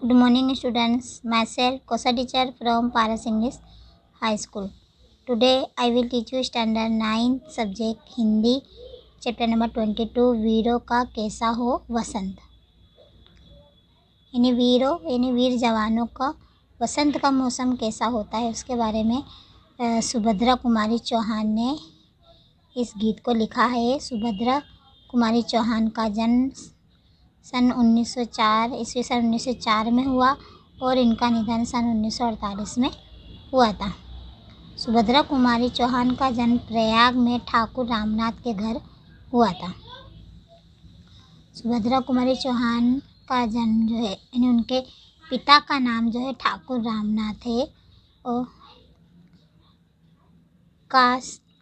Good morning, students. Myself, Kosa teacher from Paras English High School. Today, I will teach you standard 9 subject Hindi, chapter number 22. वीरों का कैसा हो वसंत। यानी वीरों यानी वीर जवानों का वसंत का मौसम कैसा होता है उसके बारे में सुभद्रा कुमारी चौहान ने इस गीत को लिखा है। सुभद्रा कुमारी चौहान का जन्म सन 1904 ईस्वी सन 1904 में हुआ और इनका निधन सन 1948 में हुआ था। सुभद्रा कुमारी चौहान का जन्म प्रयाग में ठाकुर रामनाथ के घर हुआ था। सुभद्रा कुमारी चौहान का जन्म जो है यानी उनके पिता का नाम जो है ठाकुर रामनाथ है और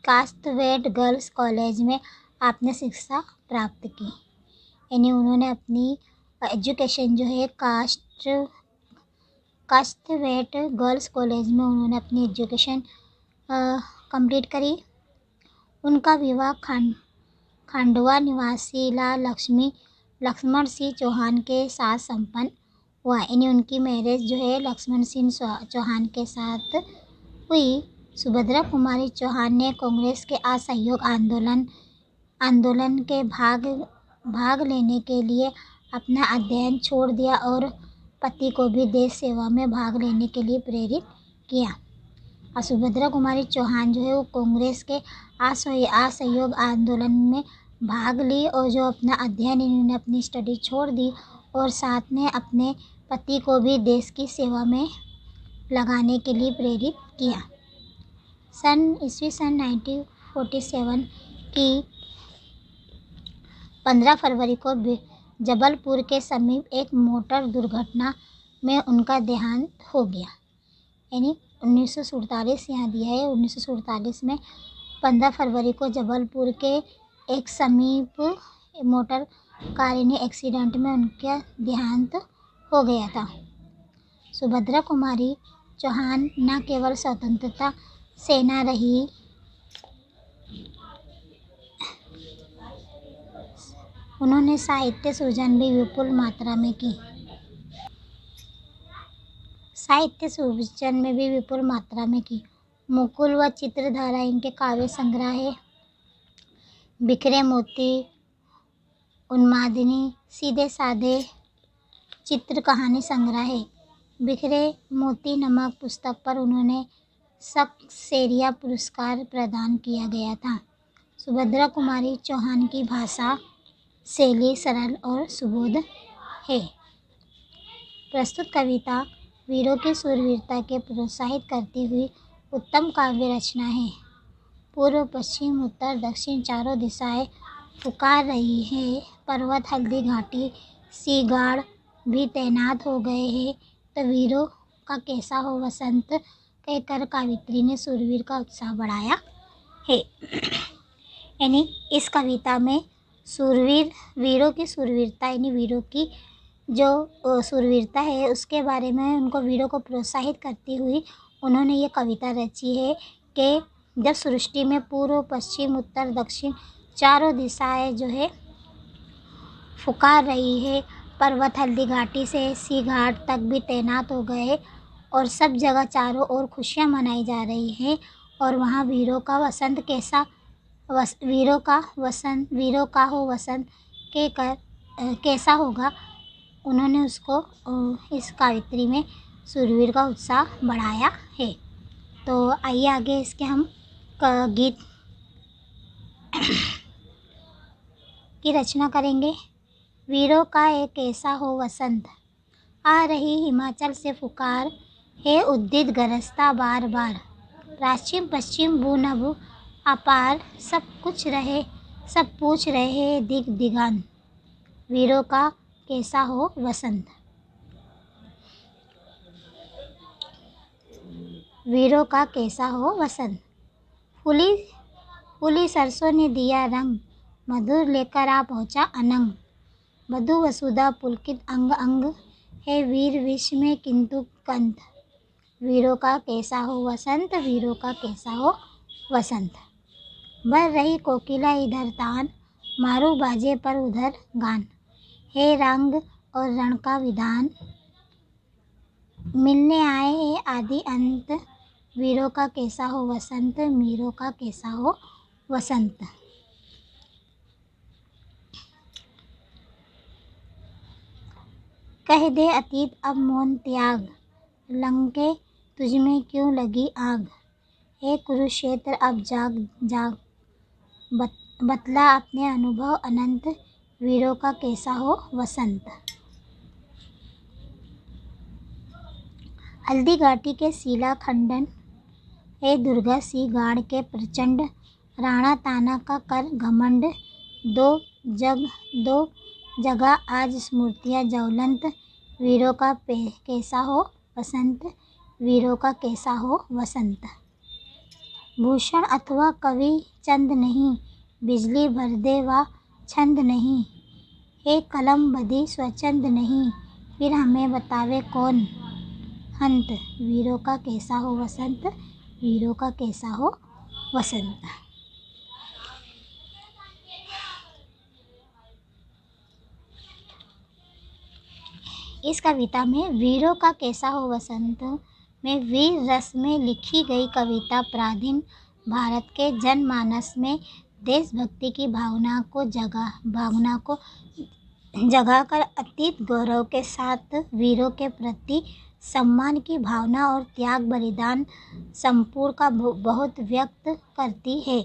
कास्टवेट गर्ल्स कॉलेज में आपने शिक्षा प्राप्त की। यानी उन्होंने अपनी एजुकेशन जो है कास्टवेट गर्ल्स कॉलेज में उन्होंने अपनी एजुकेशन कंप्लीट करी। उनका विवाह खंडवा निवासी लक्ष्मण सिंह चौहान के साथ संपन्न हुआ। यानी उनकी मैरिज जो है लक्ष्मण सिंह चौहान के साथ हुई। सुभद्रा कुमारी चौहान ने कांग्रेस के असहयोग आंदोलन के भाग लेने के लिए अपना अध्ययन छोड़ दिया और पति को भी देश सेवा में भाग लेने के लिए प्रेरित किया। और सुभद्रा कुमारी चौहान जो है वो कांग्रेस के असहयोग आंदोलन में भाग ली और जो अपना अध्ययन इन्होंने अपनी स्टडी छोड़ दी और साथ में अपने पति को भी देश की सेवा में लगाने के लिए प्रेरित किया। ईस्वी सन 1947 की 15 फरवरी को जबलपुर के समीप एक मोटर दुर्घटना में उनका देहांत हो गया। यानी 1947 यहाँ दिया है। 1947 में 15 फरवरी को जबलपुर के एक समीप मोटर कार एक्सीडेंट में उनका देहांत हो गया था। सुभद्रा कुमारी चौहान न केवल स्वतंत्रता सेना रही उन्होंने साहित्य सृजन भी विपुल मात्रा में की। मुकुल व चित्रधारा इनके काव्य संग्रह है। बिखरे मोती, उन्मादिनी, सीधे साधे चित्र कहानी संग्रह है। बिखरे मोती नामक पुस्तक पर उन्होंने सक्सेरिया पुरस्कार प्रदान किया गया था। सुभद्रा कुमारी चौहान की भाषा शैली सरल और सुबोध है। प्रस्तुत कविता वीरों की शूरवीरता के प्रोत्साहित करती हुई उत्तम काव्य रचना है। पूर्व, पश्चिम, उत्तर, दक्षिण चारों दिशाएं पुकार रही है। पर्वत, हल्दी घाटी, सीगाड़ भी तैनात हो गए हैं तो वीरों का कैसा हो वसंत कहकर कावित्री ने शूरवीर का उत्साह बढ़ाया है। यानी इस कविता में वीरों की शूरवीरता यानी वीरों की जो शूरवीरता है उसके बारे में उनको वीरों को प्रोत्साहित करती हुई उन्होंने ये कविता रची है कि जब सृष्टि में पूर्व, पश्चिम, उत्तर, दक्षिण चारों दिशाएं जो है पुकार रही है, पर्वत हल्दी घाटी से सी घाट तक भी तैनात हो गए और सब जगह चारों ओर खुशियाँ मनाई जा रही हैं और वहाँ वीरों का वसंत कैसा हो वसंत कैसा होगा, उन्होंने उसको इस कावित्री में शूरवीर का उत्साह बढ़ाया है। तो आइए आगे इसके हम गीत की रचना करेंगे। वीरों का एक ऐसा हो वसंत, आ रही हिमाचल से पुकार है उद्दित गरजता बार बार। पश्चिम पश्चिम भू नभ अपार, सब पूछ रहे दिग दिगान। वीरों का कैसा हो वसंत। वीरों का कैसा हो वसंत। फूली सरसों ने दिया रंग, मधुर लेकर आ पहुँचा अनंग। वधु वसुधा पुलकित अंग अंग, है वीर विष में किंतु कंत। वीरों का कैसा हो वसंत। वीरों का कैसा हो वसंत। भर रही कोकिला इधर तान, मारू बाजे पर उधर गान। हे रंग और रण का विधान, मिलने आए हैं आदि अंत, वीरों का कैसा हो वसंत, मीरों का कैसा हो वसंत। कह दे अतीत अब मौन त्याग, लंके तुझमें क्यों लगी आग। हे कुरुक्षेत्र अब जाग जाग, बतला अपने अनुभव अनंत, वीरों का कैसा हो वसंत। हल्दी घाटी के सीला खंडन, हे दुर्गा सी गाड़ के प्रचंड, राणा ताना का कर घमंड, दो जगह आज स्मृतियाँ ज्वलंत, वीरों का कैसा हो वसंत, वीरों का कैसा हो वसंत। भूषण अथवा कवि चंद नहीं, बिजली भर दे वा छंद नहीं, हे कलम बदी स्वच्छंद नहीं, फिर हमें बतावे कौन हंत, वीरों का कैसा हो वसंत, वीरों का कैसा हो वसंत। इस कविता में वीरों का कैसा हो वसंत में वीर रस में लिखी गई कविता प्राचीन भारत के जनमानस में देशभक्ति की भावना को जगाकर अतीत गौरव के साथ वीरों के प्रति सम्मान की भावना और त्याग बलिदान संपूर्ण का बहुत व्यक्त करती है।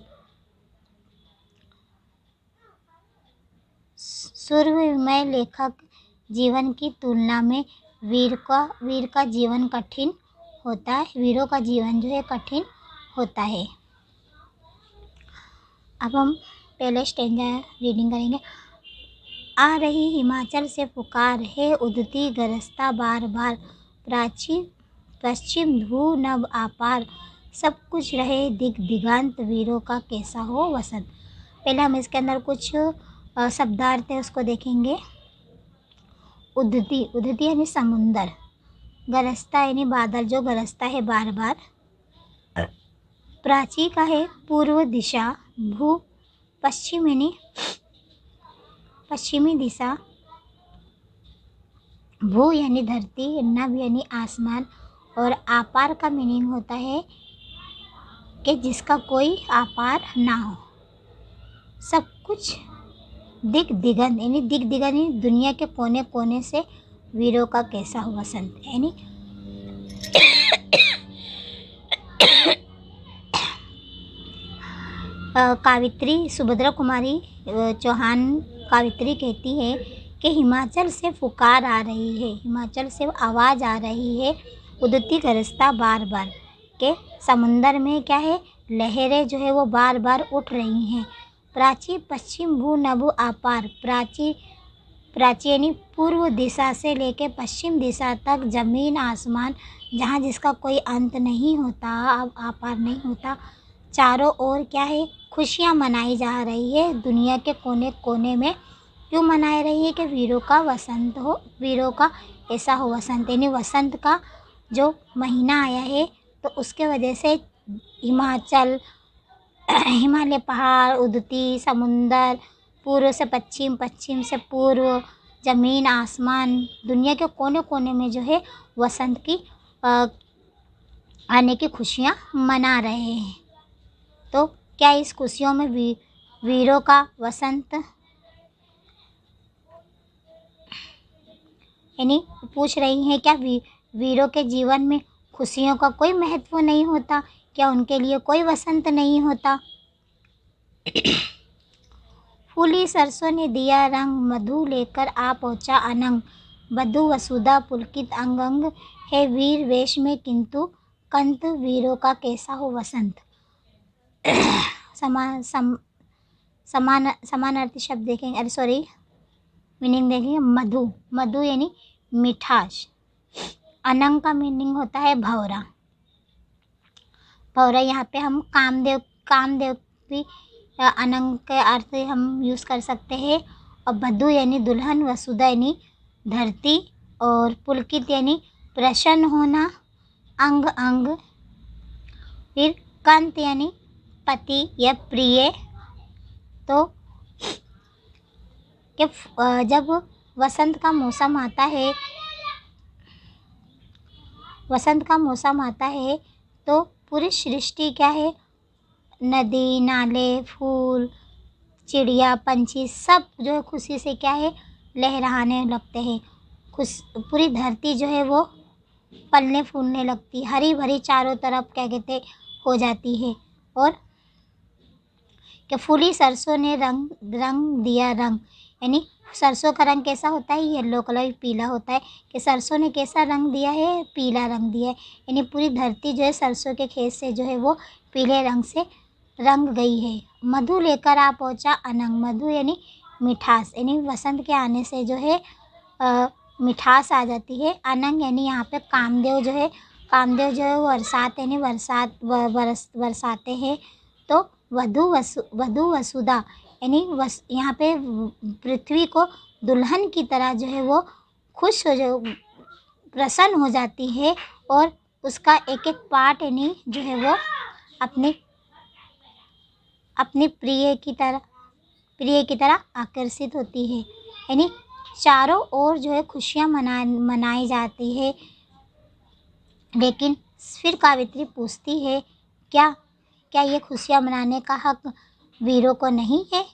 सूर्यमय लेखक जीवन की तुलना में वीर का जीवन कठिन होता है, वीरों का जीवन जो है कठिन होता है। अब हम पहले स्टेंजा रीडिंग करेंगे। आ रही हिमाचल से पुकार है उदती गरजता बार बार, पश्चिम धू नभ आपार, सब कुछ रहे दिगांत, वीरों का कैसा हो वसंत। पहले हम इसके अंदर कुछ शब्दार्थ है उसको देखेंगे। उदती यानी समुंदर, गरजता यानी बादल जो गरजता है बार बार, प्राची का है पूर्व दिशा, भू पश्चिम यानी पश्चिमी दिशा, भू यानी धरती, नभ यानी आसमान, और आपार का मीनिंग होता है कि जिसका कोई आपार ना हो। सब कुछ दिगंत यानी दुनिया के कोने कोने से वीरों का कैसा हो वसंत यानी कावित्री सुभद्रा कुमारी चौहान कावित्री कहती है कि हिमाचल से पुकार आ रही है, हिमाचल से आवाज़ आ रही है, उदती गरजता बार बार के समुंदर में क्या है लहरें जो है वो बार बार उठ रही हैं। प्राची पश्चिम भू नभु आपार, प्राची यानी पूर्व दिशा से लेके पश्चिम दिशा तक ज़मीन आसमान जहाँ जिसका कोई अंत नहीं होता, अब आपार नहीं होता, चारों ओर क्या है खुशियाँ मनाई जा रही है। दुनिया के कोने कोने में क्यों मनाई रही है कि वीरों का वसंत हो, वीरों का ऐसा हो वसंत यानी वसंत का जो महीना आया है तो उसके वजह से हिमाचल, हिमालय पहाड़, उदती समुंदर, पूर्व से पश्चिम, पश्चिम से पूर्व, ज़मीन आसमान, दुनिया के कोने कोने में जो है वसंत की आने की खुशियाँ मना रहे हैं। तो क्या इस खुशियों में वीरों का वसंत यानी पूछ रही हैं क्या वीरों के जीवन में खुशियों का कोई महत्व नहीं होता, क्या उनके लिए कोई वसंत नहीं होता। फूली सरसों ने दिया रंग, मधु लेकर आ पहुँचा अनंग, बधु वसुधा पुलकित अंग अंग, है वीर वेश में किंतु कंत, वीरों का कैसा हो वसंत। समानार्थी शब्द देखेंगे, अरे सॉरी मीनिंग देखेंगे। मधु यानी मिठास, अनंग का मीनिंग होता है भौरा। यहाँ पे हम कामदेव भी अनंग के अर्थ हम यूज़ कर सकते हैं। और बधु यानी दुल्हन, वसुधा यानी धरती, और पुलकित यानी प्रसन्न होना, अंग अंग, फिर कंत यानी पति या प्रिय। तो जब वसंत का मौसम आता है वसंत का मौसम आता है तो पूरी सृष्टि क्या है, नदी नाले फूल चिड़िया पंछी सब जो है खुशी से क्या है, लहराने लगते हैं। खुश पूरी धरती जो है वो पलने फूलने लगती, हरी भरी चारों तरफ क्या कहते हो जाती है। और कि फूली सरसों ने रंग रंग दिया रंग, यानी सरसों का रंग कैसा होता है, येलो कलर पीला होता है। कि सरसों ने कैसा रंग दिया है, पीला रंग दिया है, यानी पूरी धरती जो है सरसों के खेत से जो है वो पीले रंग से रंग गई है। मधु लेकर आ पहुँचा अनंग, मधु यानी मिठास, यानी वसंत के आने से जो है मिठास आ जाती है। अनंग यानी यहाँ पे कामदेव जो है, कामदेव जो है बरसात यानी बरसाते हैं। तो वधु वसुधा यानी यहाँ पे पृथ्वी को दुल्हन की तरह जो है वो खुश हो जो प्रसन्न हो जाती है और उसका एक एक पार्ट यानी जो है वो अपनी अपनी प्रिय की तरह आकर्षित होती है। यानी चारों ओर जो है खुशियाँ मनाई जाती है। लेकिन फिर कावित्री पूछती है, क्या क्या ये खुशियाँ मनाने का हक वीरों को नहीं है?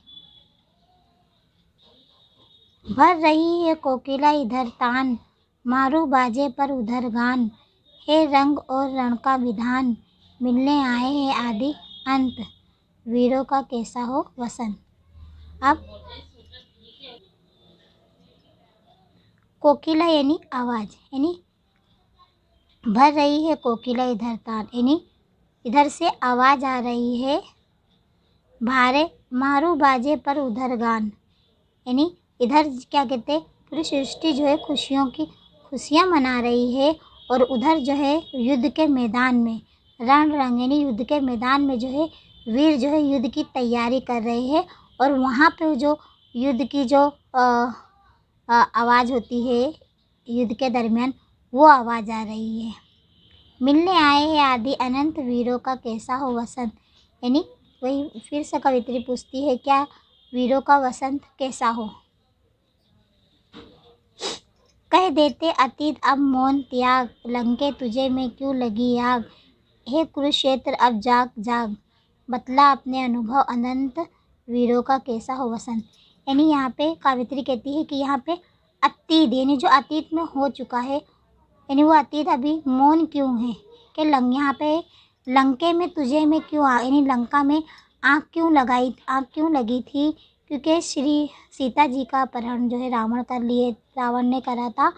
भर रही है कोकिला इधर तान, मारू बाजे पर उधर गान, हे रंग और रण का विधान, मिलने आए हैं आदि अंत, वीरों का कैसा हो वसंत। अब कोकिला यानी आवाज़, यानी भर रही है कोकिला इधर तान, यानी इधर से आवाज़ आ रही है, भारे मारू बाजे पर उधर गान, यानी इधर क्या कहते पूरी सृष्टि जो है खुशियाँ मना रही है। और उधर जो है युद्ध के मैदान में रण रंग यानी युद्ध के मैदान में जो है वीर जो है युद्ध की तैयारी कर रहे हैं। और वहाँ पे जो युद्ध की जो आवाज़ होती है युद्ध के दरमियान, वो आवाज़ आ रही है। मिलने आए हैं आदि अनंत, वीरों का कैसा हो वसंत, यानी वही फिर से कवित्री पूछती है, क्या वीरों का वसंत कैसा हो। कह देते अतीत अब मौन त्याग, लंके तुझे में क्यों लगी आग, हे कुरुक्षेत्र अब जाग जाग, बतला अपने अनुभव अनंत, वीरों का कैसा हो वसंत। यानी यहाँ पे कावित्री कहती है कि यहाँ पे अतीत यानी जो अतीत में हो चुका है, यानी वो अतीत अभी मौन क्यों है। कि यहाँ पे लंके में तुझे में क्यों यानी लंका में आग क्यों लगी थी, क्योंकि श्री सीता जी का अपहरण जो है रावण ने करा था।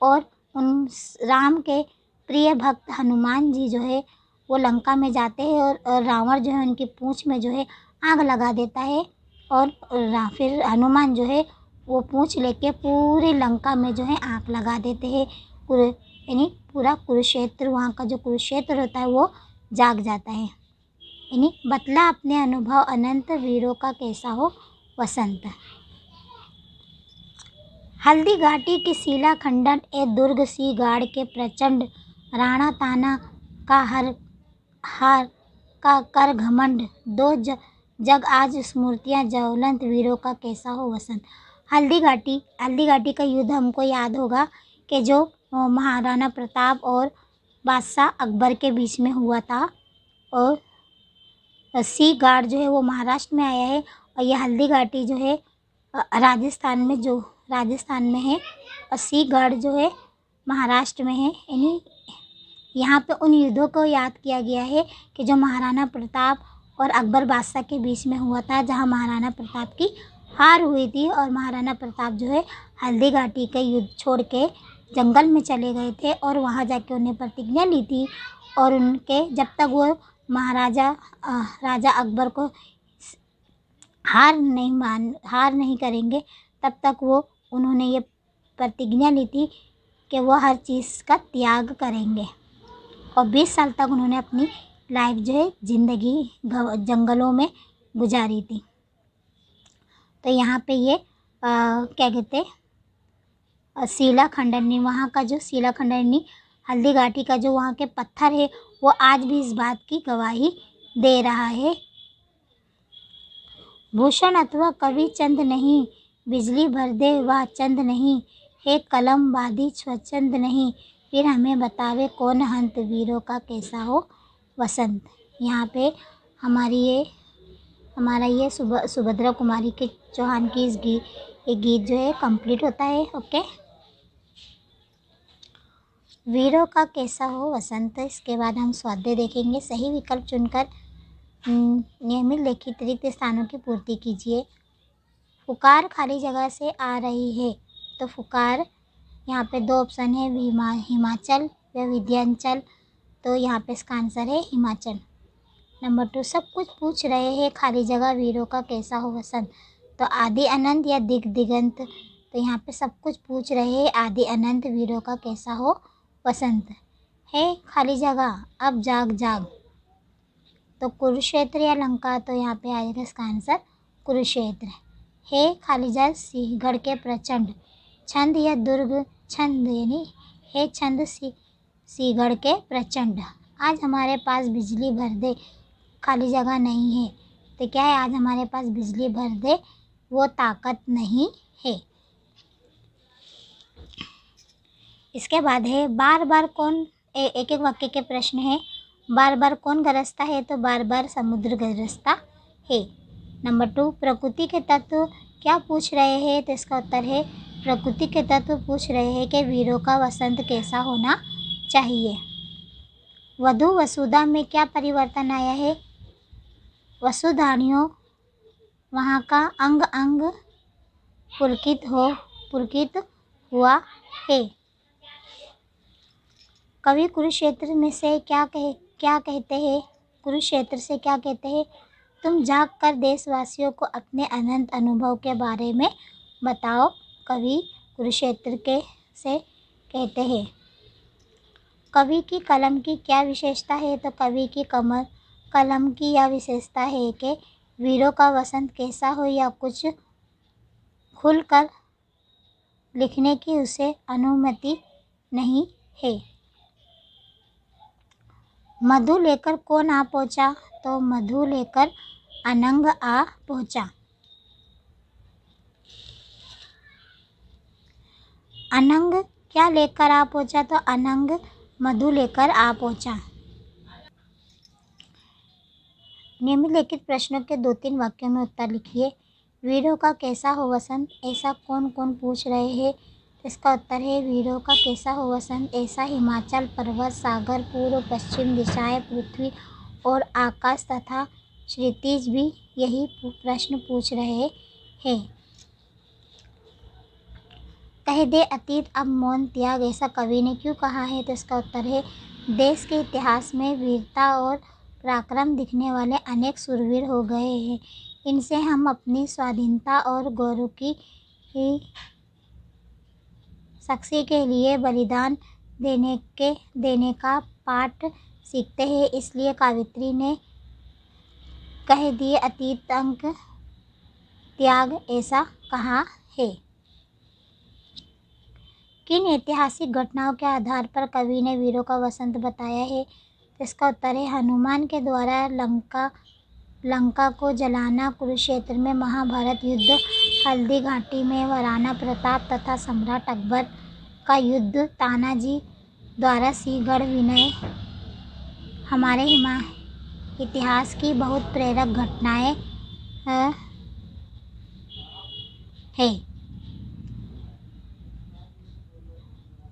और उन राम के प्रिय भक्त हनुमान जी जो है वो लंका में जाते हैं और रावण जो है उनकी पूंछ में जो है आग लगा देता है। और फिर हनुमान जो है वो पूंछ लेके पूरी लंका में जो है आग लगा देते हैं। यानी पूरा कुरुक्षेत्र, वहाँ का जो कुरुक्षेत्र होता है वो जाग जाता है। यानी बतला अपने अनुभव अनंत, वीरों का कैसा हो वसंत। हल्दी घाटी की शिला खंडन, ए दुर्ग सी गाड़ के प्रचंड, राणा ताना का हार का कर घमंड, दो जग आज स्मृतियाँ ज्वलंत, वीरों का कैसा हो वसंत। हल्दी घाटी का युद्ध हमको याद होगा कि जो महाराणा प्रताप और बादशाह अकबर के बीच में हुआ था। और सी गार्ड जो है वो महाराष्ट्र में आया है और ये हल्दी घाटी जो है राजस्थान में है। और सी गार्ड जो है महाराष्ट्र में है। यानी यहाँ पे उन युद्धों को याद किया गया है कि जो महाराणा प्रताप और अकबर बादशाह के बीच में हुआ था, जहाँ महाराणा प्रताप की हार हुई थी और महाराणा प्रताप जो है हल्दी घाटी के युद्ध छोड़ के जंगल में चले गए थे और वहाँ जाके उन्हें प्रतिज्ञा ली थी। और उनके जब तक वो राजा अकबर को हार नहीं करेंगे तब तक उन्होंने ये प्रतिज्ञा ली थी कि वो हर चीज़ का त्याग करेंगे। और 20 साल तक उन्होंने अपनी लाइफ जो है ज़िंदगी जंगलों में गुजारी थी। तो यहाँ पे ये क्या कहते शिला खंडनी, वहाँ का जो शिला खंडनी हल्दी घाटी का जो वहाँ के पत्थर है वो आज भी इस बात की गवाही दे रहा है। भूषण अथवा कवि चंद नहीं, बिजली भर दे वह चंद नहीं, हे कलम बादी स्वचंद नहीं, फिर हमें बतावे कौन हंत वीरों का कैसा हो वसंत। यहाँ पे हमारा ये सुभद्रा कुमारी के चौहान की ये गीत जो है कंप्लीट होता है। ओके, वीरों का कैसा हो वसंत। इसके बाद हम स्वाध्याय देखेंगे। सही विकल्प चुनकर नियमित लिखित रिक्त स्थानों की पूर्ति कीजिए। पुकार खाली जगह से आ रही है, तो पुकार यहाँ पे 2 ऑप्शन है, हिमाचल या विंध्याचल, तो यहाँ पे इसका आंसर है हिमाचल। नंबर 2, सब कुछ पूछ रहे हैं खाली जगह वीरों का कैसा हो वसंत, तो आदि अनंत या दिगंत, तो यहाँ पे सब कुछ पूछ रहे हैं आदि अनंत वीरों का कैसा हो वसंत है खाली जगह अब जाग जाग, तो कुरुक्षेत्र या लंका, तो यहाँ पे आएगा इसका आंसर कुरुक्षेत्र है खाली जगह सिंहगढ़ के प्रचंड, छंद या दुर्ग छंद यानी है छंद सिंहगढ़ के प्रचंड, आज हमारे पास बिजली भर दे खाली जगह नहीं है, तो क्या है आज हमारे पास बिजली भर दे वो ताकत नहीं है। इसके बाद है बार बार कौन, एक एक वाक्य के प्रश्न है। बार बार कौन गरजता है, तो बार बार समुद्र गरजता है। नंबर 2, प्रकृति के तत्व क्या पूछ रहे हैं, तो इसका उत्तर है प्रकृति के तत्व पूछ रहे हैं कि वीरों का वसंत कैसा होना चाहिए। वधु वसुधा में क्या परिवर्तन आया है, वसुधानियों वहाँ का अंग अंग पुलकित हुआ है। कवि कुरुक्षेत्र में से क्या कहते हैं, कुरुक्षेत्र से क्या कहते हैं, तुम जाग कर देशवासियों को अपने अनंत अनुभव के बारे में बताओ, कवि कुरुक्षेत्र से कहते हैं। कवि की कलम की क्या विशेषता है, तो कवि की कलम की यह विशेषता है कि वीरों का वसंत कैसा हो या कुछ खुलकर लिखने की उसे अनुमति नहीं है। मधु लेकर कौन आ पहुँचा, तो मधु लेकर अनंग आ पहुँचा। अनंग क्या लेकर आ पहुँचा, तो अनंग मधु लेकर आ पहुँचा। निम्नलिखित प्रश्नों के 2-3 वाक्यों में उत्तर लिखिए। वीरों का कैसा हो वसंत, ऐसा कौन कौन पूछ रहे हैं, इसका उत्तर है वीरों का कैसा हो वसंत, ऐसा हिमाचल पर्वत सागर पूर्व पश्चिम दिशाएं पृथ्वी और आकाश तथा क्षितिज भी यही प्रश्न पूछ रहे हैं। कह दे अतीत अब मौन त्याग, ऐसा कवि ने क्यों कहा है, तो इसका उत्तर है देश के इतिहास में वीरता और पराक्रम दिखने वाले अनेक शूरवीर हो गए हैं, इनसे हम अपनी स्वाधीनता और गौरव की साक्षी के लिए बलिदान देने का पाठ सीखते हैं। इसलिए कवयित्री ने कह दिए अतीत अंक त्याग ऐसा कहा है। किन ऐतिहासिक घटनाओं के आधार पर कवि ने वीरों का वसंत बताया है, इसका उत्तर है हनुमान के द्वारा लंका को जलाना, कुरुक्षेत्र में महाभारत युद्ध, हल्दी घाटी में महाराणा प्रताप तथा सम्राट अकबर का युद्ध, तानाजी द्वारा सिंहगढ़ विजय हमारे इतिहास की बहुत प्रेरक घटनाएं है।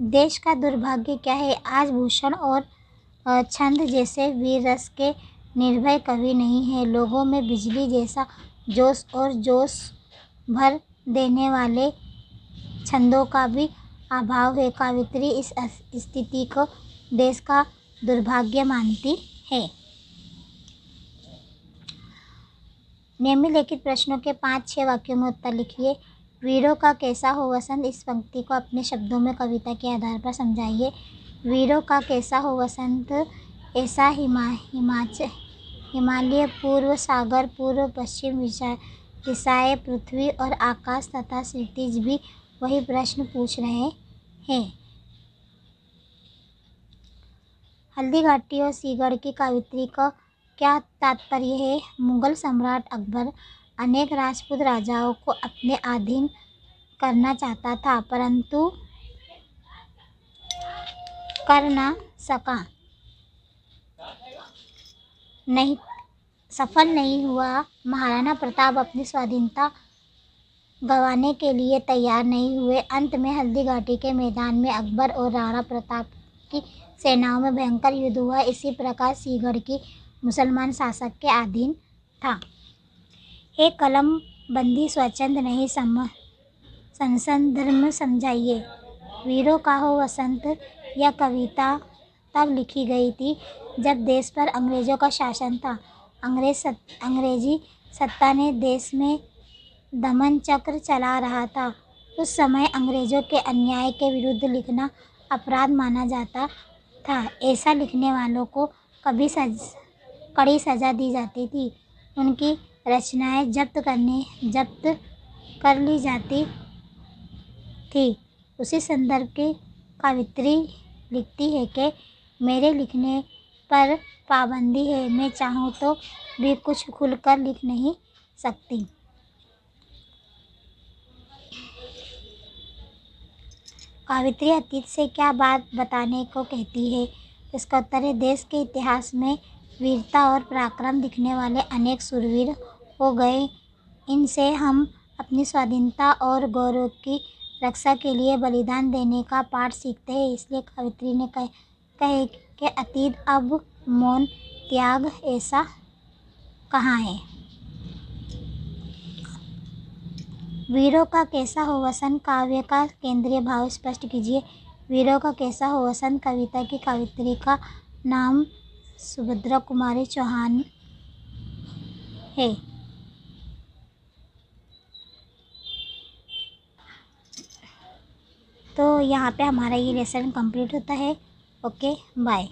देश का दुर्भाग्य क्या है, आज भूषण और छंद जैसे वीर रस के निर्भय कवि नहीं है, लोगों में बिजली जैसा जोश और जोश भर देने वाले छंदों का भी अभाव है। कवयित्री इस स्थिति को देश का दुर्भाग्य मानती है। निम्नलिखित प्रश्नों के 5-6 वाक्यों में उत्तर लिखिए। वीरों का कैसा हो वसंत, इस पंक्ति को अपने शब्दों में कविता के आधार पर समझाइए। वीरों का कैसा हो वसंत, ऐसा हिमालय पूर्व सागर पूर्व पश्चिम दिशाएं पृथ्वी और आकाश तथा क्षितिज भी वही प्रश्न पूछ रहे हैं। हल्दी घाटी और सिंहगढ़ की कवयित्री का क्या तात्पर्य है, मुगल सम्राट अकबर अनेक राजपूत राजाओं को अपने अधीन करना चाहता था, परंतु कर ना सका, नहीं सफल नहीं हुआ। महाराणा प्रताप अपनी स्वाधीनता गंवाने के लिए तैयार नहीं हुए। अंत में हल्दी घाटी के मैदान में अकबर और राणा प्रताप की सेनाओं में भयंकर युद्ध हुआ। इसी प्रकार सिंहगढ़ की मुसलमान शासक के अधीन था। एक कलम बंदी स्वच्छंद नहीं, संसद धर्म समझाइए। वीरों का हो वसंत, यह कविता तब लिखी गई थी जब देश पर अंग्रेजों का शासन था। अंग्रेजी सत्ता ने देश में दमन चक्र चला रहा था। उस समय अंग्रेजों के अन्याय के विरुद्ध लिखना अपराध माना जाता था। ऐसा लिखने वालों को कड़ी सजा दी जाती थी। उनकी रचनाएं जब्त कर ली जाती थी। उसी संदर्भ की कवित्री लिखती है कि मेरे लिखने पर पाबंदी है, मैं चाहूँ तो भी कुछ खुलकर लिख नहीं सकती। कवित्री अतीत से क्या बात बताने को कहती है? इसका उत्तर है, देश के इतिहास में वीरता और पराक्रम दिखने वाले अनेक शूरवीर हो गए। इनसे हम अपनी स्वाधीनता और गौरव की रक्षा के लिए बलिदान देने का पाठ सीखते हैं। इसलिए कवित्री ने कहे कि अतीत अब मौन त्याग, ऐसा कहाँ है। वीरों का कैसा हो वसंत काव्य का केंद्रीय भाव स्पष्ट कीजिए। वीरों का कैसा हो वसंत कविता की कवित्री का नाम सुभद्रा कुमारी चौहान है। तो यहाँ पे हमारा ये लेसन कंप्लीट होता है। Okay, bye.